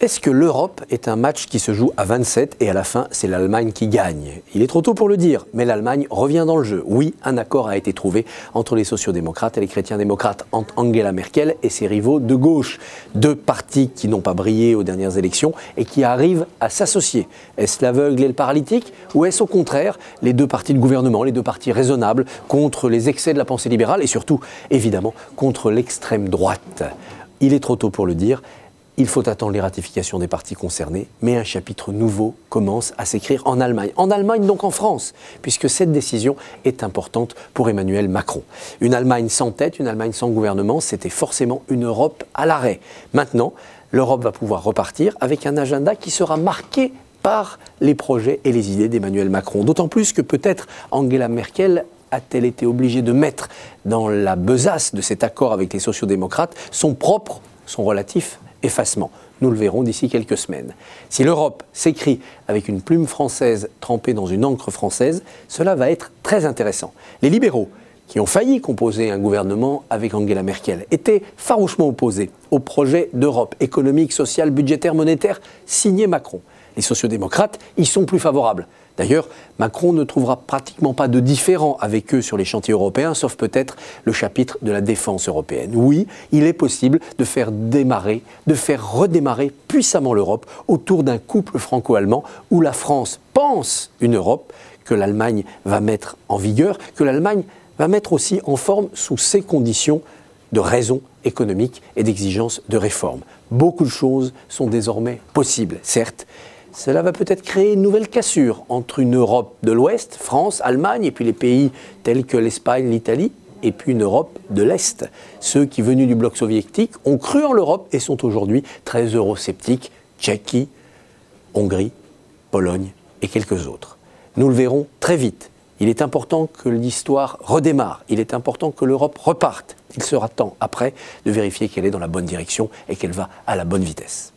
Est-ce que l'Europe est un match qui se joue à 27 et à la fin, c'est l'Allemagne qui gagne? Il est trop tôt pour le dire, mais l'Allemagne revient dans le jeu. Oui, un accord a été trouvé entre les sociodémocrates et les chrétiens-démocrates, entre Angela Merkel et ses rivaux de gauche. Deux partis qui n'ont pas brillé aux dernières élections et qui arrivent à s'associer. Est-ce l'aveugle et le paralytique ou est-ce au contraire les deux partis de gouvernement, les deux partis raisonnables contre les excès de la pensée libérale et surtout, évidemment, contre l'extrême droite? Il est trop tôt pour le dire. Il faut attendre les ratifications des partis concernés, mais un chapitre nouveau commence à s'écrire en Allemagne. En Allemagne, donc en France, puisque cette décision est importante pour Emmanuel Macron. Une Allemagne sans tête, une Allemagne sans gouvernement, c'était forcément une Europe à l'arrêt. Maintenant, l'Europe va pouvoir repartir avec un agenda qui sera marqué par les projets et les idées d'Emmanuel Macron. D'autant plus que peut-être Angela Merkel a-t-elle été obligée de mettre dans la besace de cet accord avec les sociodémocrates son relatif effacement. Nous le verrons d'ici quelques semaines. Si l'Europe s'écrit avec une plume française trempée dans une encre française, cela va être très intéressant. Les libéraux, qui ont failli composer un gouvernement avec Angela Merkel, étaient farouchement opposés au projet d'Europe économique, sociale, budgétaire, monétaire signé Macron. Les sociodémocrates y sont plus favorables. D'ailleurs, Macron ne trouvera pratiquement pas de différend avec eux sur les chantiers européens, sauf peut-être le chapitre de la défense européenne. Oui, il est possible de faire redémarrer puissamment l'Europe autour d'un couple franco-allemand où la France pense une Europe que l'Allemagne va mettre en vigueur, que l'Allemagne va mettre aussi en forme sous ses conditions de raison économique et d'exigence de réforme. Beaucoup de choses sont désormais possibles, certes. Cela va peut-être créer une nouvelle cassure entre une Europe de l'Ouest, France, Allemagne, et puis les pays tels que l'Espagne, l'Italie, et puis une Europe de l'Est. Ceux qui, venus du bloc soviétique, ont cru en l'Europe et sont aujourd'hui très eurosceptiques, Tchéquie, Hongrie, Pologne et quelques autres. Nous le verrons très vite. Il est important que l'histoire redémarre, il est important que l'Europe reparte. Il sera temps, après, de vérifier qu'elle est dans la bonne direction et qu'elle va à la bonne vitesse.